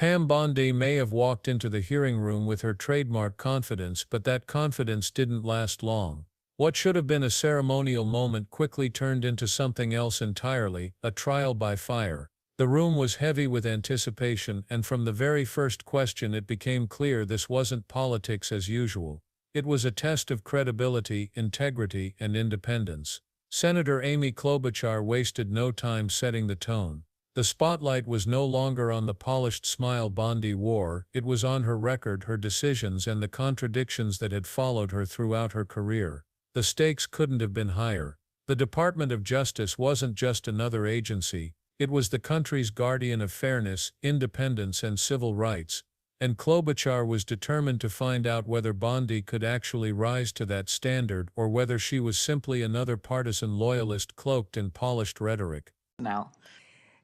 Pam Bondi may have walked into the hearing room with her trademark confidence, but that confidence didn't last long. What should have been a ceremonial moment quickly turned into something else entirely, a trial by fire. The room was heavy with anticipation, and from the very first question it became clear this wasn't politics as usual. It was a test of credibility, integrity, and independence. Senator Amy Klobuchar wasted no time setting the tone. The spotlight was no longer on the polished smile Bondi wore, it was on her record, her decisions, and the contradictions that had followed her throughout her career. The stakes couldn't have been higher. The Department of Justice wasn't just another agency, it was the country's guardian of fairness, independence, and civil rights, and Klobuchar was determined to find out whether Bondi could actually rise to that standard or whether she was simply another partisan loyalist cloaked in polished rhetoric. Now,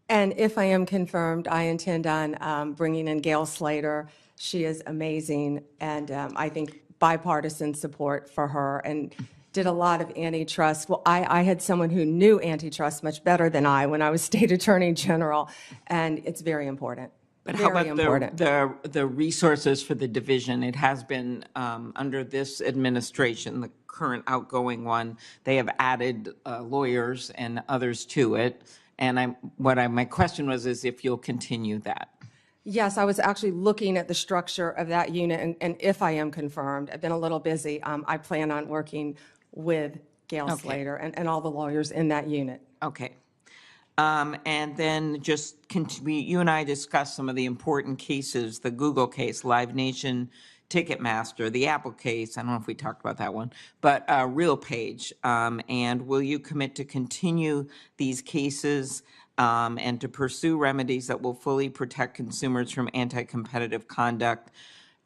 And if I am confirmed, I intend on bringing in Gail Slater. She is amazing, and I think bipartisan support for her, and did a lot of antitrust. Well, I had someone who knew antitrust much better than I when I was state attorney general, and it's very important. but how Very about important. the resources for the division? It has been, under this administration, the current outgoing one, they have added lawyers and others to it. And my question was, is if you'll continue that? Yes, I was actually looking at the structure of that unit, and if I am confirmed, I've been a little busy. I plan on working with Gail Slater and all the lawyers in that unit. Okay. And then just you and I discussed some of the important cases, the Google case, Live Nation, Ticketmaster, the Apple case. I don't know if we talked about that one, but RealPage. And will you commit to continue these cases and to pursue remedies that will fully protect consumers from anti-competitive conduct?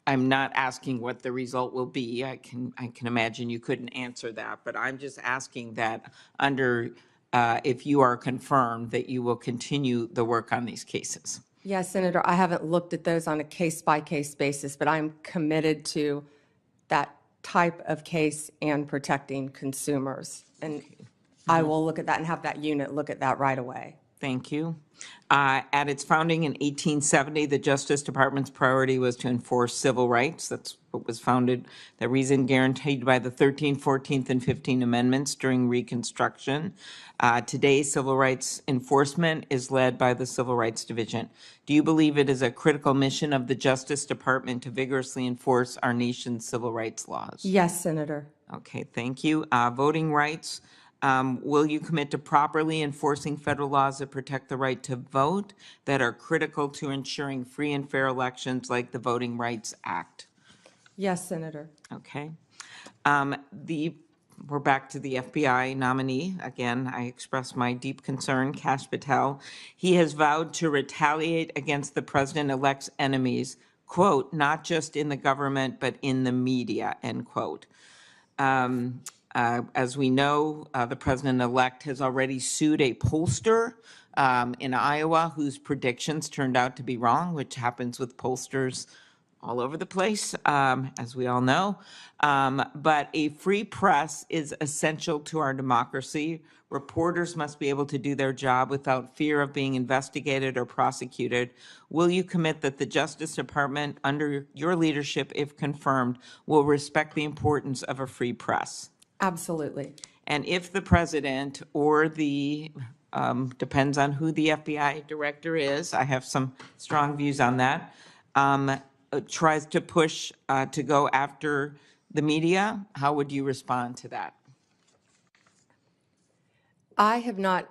I'm not asking what the result will be. I can imagine you couldn't answer that, but I'm just asking that if you are confirmed that you will continue the work on these cases. Yes, Senator, I haven't looked at those on a case-by-case basis, but I'm committed to that type of case and protecting consumers. And I will look at that and have that unit look at that right away. Thank you. At its founding in 1870, the Justice Department's priority was to enforce civil rights. That's what was founded, the reason guaranteed by the 13th, 14th, and 15th Amendments during Reconstruction. Today, civil rights enforcement is led by the Civil Rights Division. Do you believe it is a critical mission of the Justice Department to vigorously enforce our nation's civil rights laws? Yes, Senator. Okay, thank you. Voting rights. Will you commit to properly enforcing federal laws that protect the right to vote that are critical to ensuring free and fair elections like the Voting Rights Act? Yes, Senator. Okay. We're back to the FBI nominee. Again, I express my deep concern, Kash Patel. He has vowed to retaliate against the president-elect's enemies, quote, not just in the government, but in the media, end quote. As we know, the president-elect has already sued a pollster in Iowa whose predictions turned out to be wrong, which happens with pollsters all over the place, as we all know. But a free press is essential to our democracy. Reporters must be able to do their job without fear of being investigated or prosecuted. Will you commit that the Justice Department, under your leadership, if confirmed, will respect the importance of a free press? Absolutely. And if the president or depends on who the FBI director is, I have some strong views on that, tries to push to go after the media, how would you respond to that? I have not,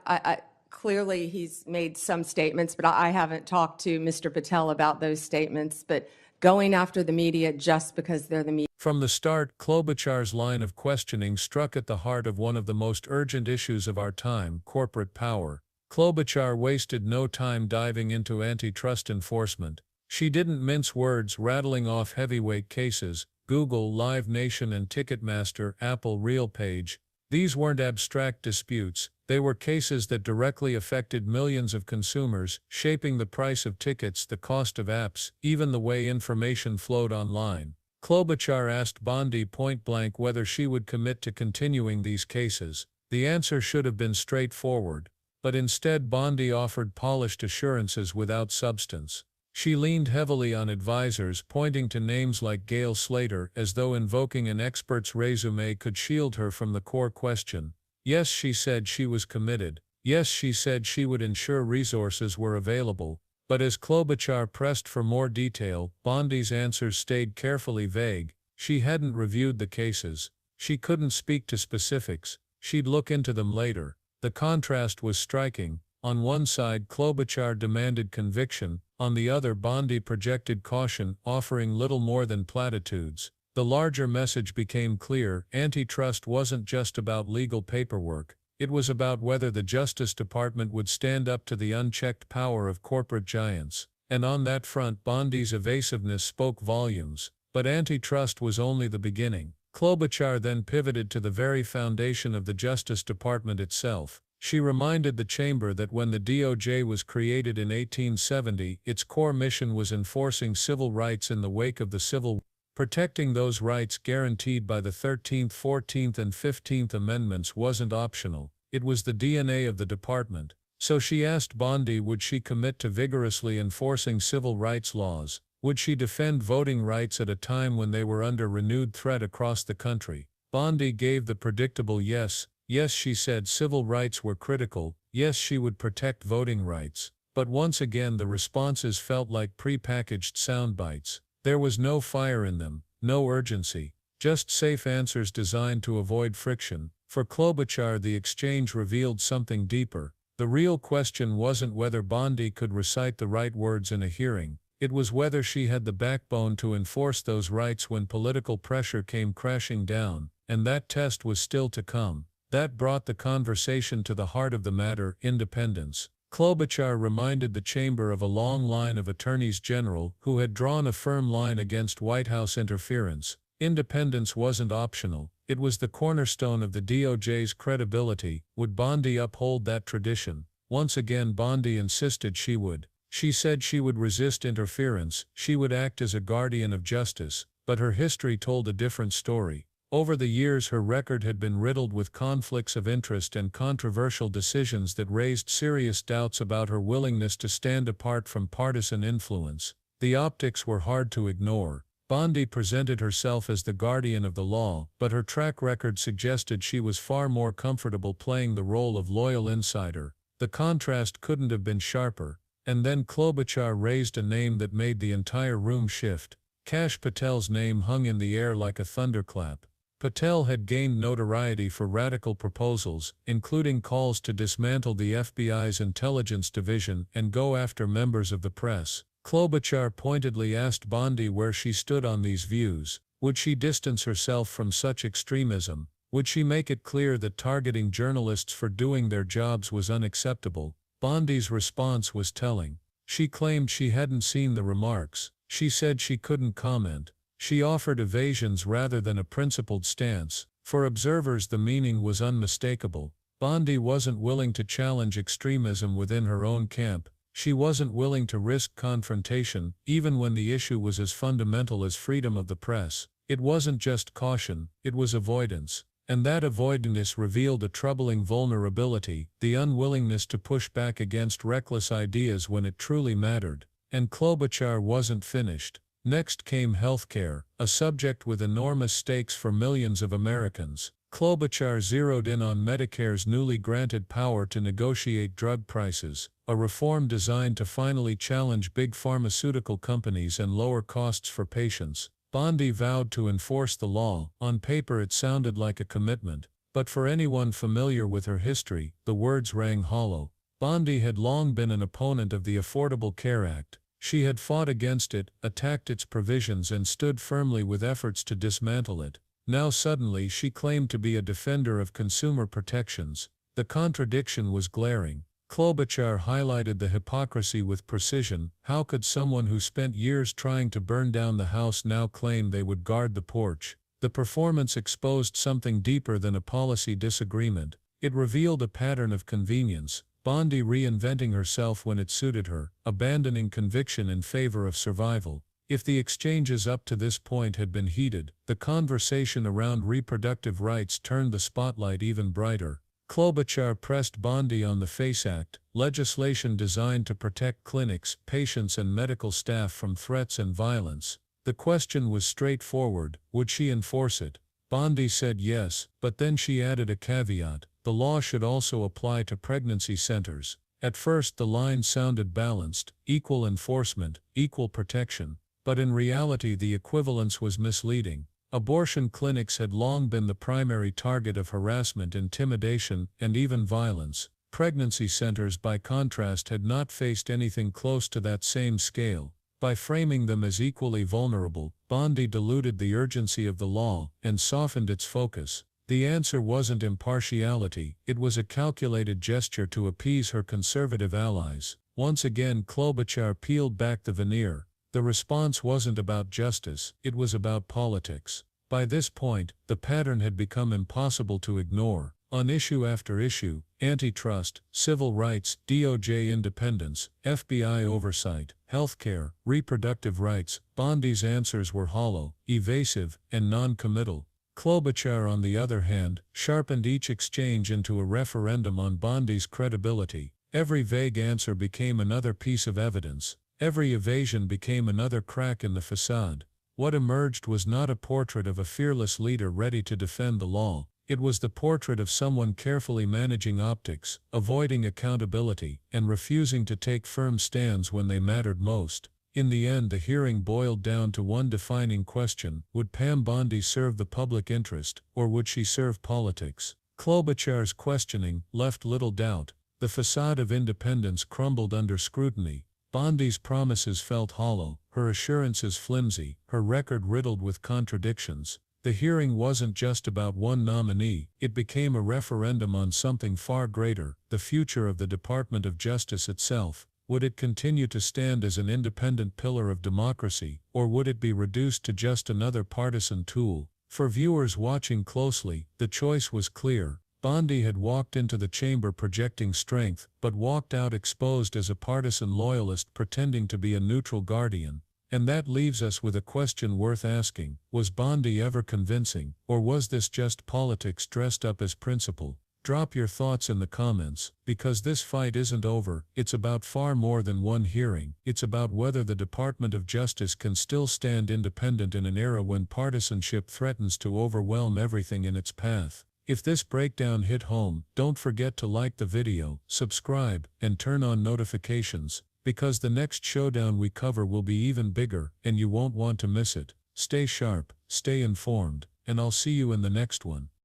clearly he's made some statements, but I haven't talked to Mr. Patel about those statements, but going after the media just because they're the media. From the start, Klobuchar's line of questioning struck at the heart of one of the most urgent issues of our time, corporate power. Klobuchar wasted no time diving into antitrust enforcement. She didn't mince words, rattling off heavyweight cases, Google, Live Nation, and Ticketmaster, Apple, RealPage. These weren't abstract disputes, they were cases that directly affected millions of consumers, shaping the price of tickets, the cost of apps, even the way information flowed online. Klobuchar asked Bondi point-blank whether she would commit to continuing these cases. The answer should have been straightforward, but instead Bondi offered polished assurances without substance. She leaned heavily on advisors, pointing to names like Gail Slater as though invoking an expert's resume could shield her from the core question. Yes, she said she was committed. Yes, she said she would ensure resources were available. But as Klobuchar pressed for more detail, Bondi's answers stayed carefully vague. She hadn't reviewed the cases. She couldn't speak to specifics. She'd look into them later. The contrast was striking. On one side, Klobuchar demanded conviction. On the other, Bondi projected caution, offering little more than platitudes. The larger message became clear: antitrust wasn't just about legal paperwork. It was about whether the Justice Department would stand up to the unchecked power of corporate giants. And on that front, Bondi's evasiveness spoke volumes. But antitrust was only the beginning. Klobuchar then pivoted to the very foundation of the Justice Department itself. She reminded the chamber that when the DOJ was created in 1870, its core mission was enforcing civil rights in the wake of the Civil War. Protecting those rights guaranteed by the 13th, 14th, and 15th Amendments wasn't optional. It was the DNA of the department. So she asked Bondi, would she commit to vigorously enforcing civil rights laws? Would she defend voting rights at a time when they were under renewed threat across the country? Bondi gave the predictable yes. Yes, she said civil rights were critical. Yes, she would protect voting rights. But once again the responses felt like pre-packaged sound bites. There was no fire in them, no urgency, just safe answers designed to avoid friction. For Klobuchar, the exchange revealed something deeper. The real question wasn't whether Bondi could recite the right words in a hearing. It was whether she had the backbone to enforce those rights when political pressure came crashing down, and that test was still to come. That brought the conversation to the heart of the matter: independence. Klobuchar reminded the chamber of a long line of attorneys general who had drawn a firm line against White House interference. Independence wasn't optional. It was the cornerstone of the DOJ's credibility. Would Bondi uphold that tradition? Once again, Bondi insisted she would. She said she would resist interference. She would act as a guardian of justice. But her history told a different story. Over the years, her record had been riddled with conflicts of interest and controversial decisions that raised serious doubts about her willingness to stand apart from partisan influence. The optics were hard to ignore. Bondi presented herself as the guardian of the law, but her track record suggested she was far more comfortable playing the role of loyal insider. The contrast couldn't have been sharper. And then Klobuchar raised a name that made the entire room shift. Kash Patel's name hung in the air like a thunderclap. Patel had gained notoriety for radical proposals, including calls to dismantle the FBI's intelligence division and go after members of the press. Klobuchar pointedly asked Bondi where she stood on these views. Would she distance herself from such extremism? Would she make it clear that targeting journalists for doing their jobs was unacceptable? Bondi's response was telling. She claimed she hadn't seen the remarks. She said she couldn't comment. She offered evasions rather than a principled stance. For observers, the meaning was unmistakable. Bondi wasn't willing to challenge extremism within her own camp. She wasn't willing to risk confrontation, even when the issue was as fundamental as freedom of the press. It wasn't just caution, it was avoidance. And that avoidance revealed a troubling vulnerability: the unwillingness to push back against reckless ideas when it truly mattered. And Klobuchar wasn't finished. Next came healthcare, a subject with enormous stakes for millions of Americans. Klobuchar zeroed in on Medicare's newly granted power to negotiate drug prices, a reform designed to finally challenge big pharmaceutical companies and lower costs for patients. Bondi vowed to enforce the law. On paper it sounded like a commitment, but for anyone familiar with her history, the words rang hollow. Bondi had long been an opponent of the Affordable Care Act. She had fought against it, attacked its provisions, and stood firmly with efforts to dismantle it. Now suddenly she claimed to be a defender of consumer protections. The contradiction was glaring. Klobuchar highlighted the hypocrisy with precision. How could someone who spent years trying to burn down the house now claim they would guard the porch? The performance exposed something deeper than a policy disagreement. It revealed a pattern of convenience. Bondi reinventing herself when it suited her, abandoning conviction in favor of survival. If the exchanges up to this point had been heated, the conversation around reproductive rights turned the spotlight even brighter. Klobuchar pressed Bondi on the FACE Act, legislation designed to protect clinics, patients and medical staff from threats and violence. The question was straightforward: would she enforce it? Bondi said yes, but then she added a caveat: the law should also apply to pregnancy centers. At first the line sounded balanced: equal enforcement, equal protection. But in reality the equivalence was misleading. Abortion clinics had long been the primary target of harassment, intimidation, and even violence. Pregnancy centers, by contrast, had not faced anything close to that same scale. By framing them as equally vulnerable, Bondi diluted the urgency of the law and softened its focus. The answer wasn't impartiality, it was a calculated gesture to appease her conservative allies. Once again Klobuchar peeled back the veneer. The response wasn't about justice, it was about politics. By this point, the pattern had become impossible to ignore. On issue after issue, antitrust, civil rights, DOJ independence, FBI oversight, healthcare, reproductive rights, Bondi's answers were hollow, evasive, and non-committal. Klobuchar, on the other hand, sharpened each exchange into a referendum on Bondi's credibility. Every vague answer became another piece of evidence. Every evasion became another crack in the facade. What emerged was not a portrait of a fearless leader ready to defend the law. It was the portrait of someone carefully managing optics, avoiding accountability, and refusing to take firm stands when they mattered most. In the end, the hearing boiled down to one defining question: would Pam Bondi serve the public interest, or would she serve politics? Klobuchar's questioning left little doubt. The facade of independence crumbled under scrutiny. Bondi's promises felt hollow, her assurances flimsy, her record riddled with contradictions. The hearing wasn't just about one nominee, it became a referendum on something far greater: the future of the Department of Justice itself. Would it continue to stand as an independent pillar of democracy, or would it be reduced to just another partisan tool? For viewers watching closely, the choice was clear. Bondi had walked into the chamber projecting strength, but walked out exposed as a partisan loyalist pretending to be a neutral guardian. And that leaves us with a question worth asking: was Bondi ever convincing, or was this just politics dressed up as principle? Drop your thoughts in the comments, because this fight isn't over. It's about far more than one hearing. It's about whether the Department of Justice can still stand independent in an era when partisanship threatens to overwhelm everything in its path. If this breakdown hit home, don't forget to like the video, subscribe, and turn on notifications, because the next showdown we cover will be even bigger, and you won't want to miss it. Stay sharp, stay informed, and I'll see you in the next one.